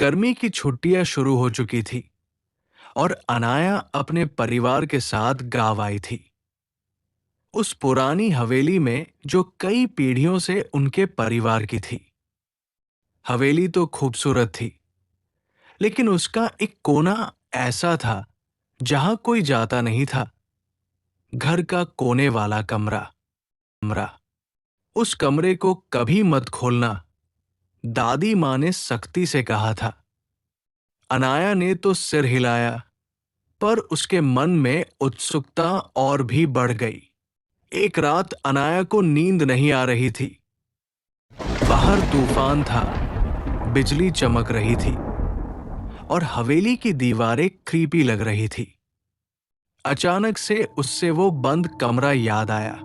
गर्मी की छुट्टियां शुरू हो चुकी थी और अनाया अपने परिवार के साथ गांव आई थी। उस पुरानी हवेली में जो कई पीढ़ियों से उनके परिवार की थी। हवेली तो खूबसूरत थी, लेकिन उसका एक कोना ऐसा था जहां कोई जाता नहीं था। घर का कोने वाला कमरा। उस कमरे को कभी मत खोलना, दादी माँ ने सख्ती से कहा था। अनाया ने तो सिर हिलाया, पर उसके मन में उत्सुकता और भी बढ़ गई। एक रात अनाया को नींद नहीं आ रही थी। बाहर तूफान था, बिजली चमक रही थी और हवेली की दीवारें क्रीपी लग रही थी। अचानक से उससे वो बंद कमरा याद आया।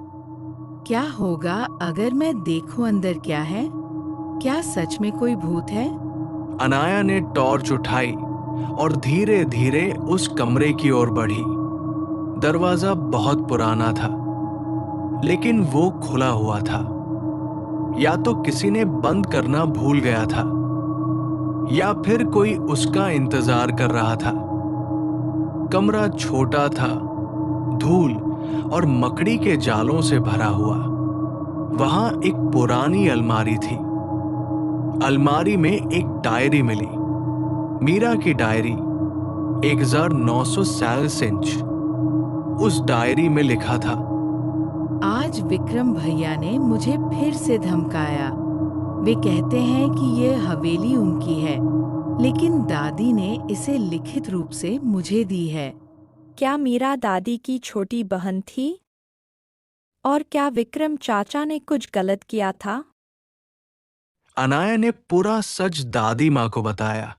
क्या होगा अगर मैं देखूं अंदर क्या है? क्या सच में कोई भूत है? अनाया ने टॉर्च उठाई और धीरे धीरे उस कमरे की ओर बढ़ी। दरवाजा बहुत पुराना था, लेकिन वो खुला हुआ था। या तो किसी ने बंद करना भूल गया था, या फिर कोई उसका इंतजार कर रहा था। कमरा छोटा था, धूल और मकड़ी के जालों से भरा हुआ। वहां एक पुरानी अलमारी थी। अलमारी में एक डायरी मिली, मीरा की डायरी, 1947 इंच। उस डायरी में लिखा था, आज विक्रम भैया ने मुझे फिर से धमकाया। वे कहते हैं कि ये हवेली उनकी है, लेकिन दादी ने इसे लिखित रूप से मुझे दी है। क्या मीरा दादी की छोटी बहन थी? और क्या विक्रम चाचा ने कुछ गलत किया था? अनाया ने पूरा सच दादी माँ को बताया।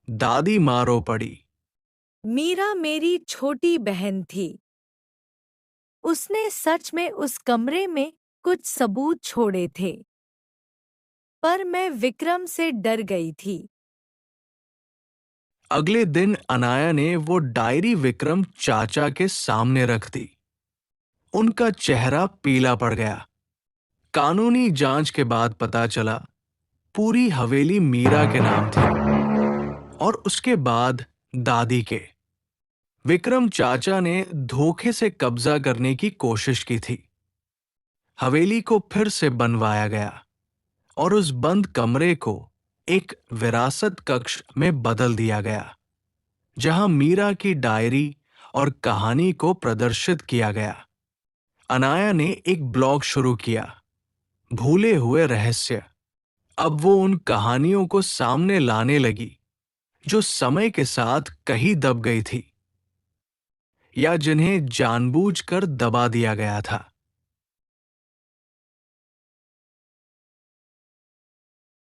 दादी माँ रो पड़ी। मीरा मेरी छोटी बहन थी। उसने सच में उस कमरे में कुछ सबूत छोड़े थे, पर मैं विक्रम से डर गई थी। अगले दिन अनाया ने वो डायरी विक्रम चाचा के सामने रख दी। उनका चेहरा पीला पड़ गया। कानूनी जांच के बाद पता चला, पूरी हवेली मीरा के नाम थी और उसके बाद दादी के। विक्रम चाचा ने धोखे से कब्जा करने की कोशिश की थी। हवेली को फिर से बनवाया गया और उस बंद कमरे को एक विरासत कक्ष में बदल दिया गया, जहां मीरा की डायरी और कहानी को प्रदर्शित किया गया। अनाया ने एक ब्लॉग शुरू किया, भूले हुए रहस्य। अब वो उन कहानियों को सामने लाने लगी जो समय के साथ कहीं दब गई थी, या जिन्हें जानबूझकर दबा दिया गया था।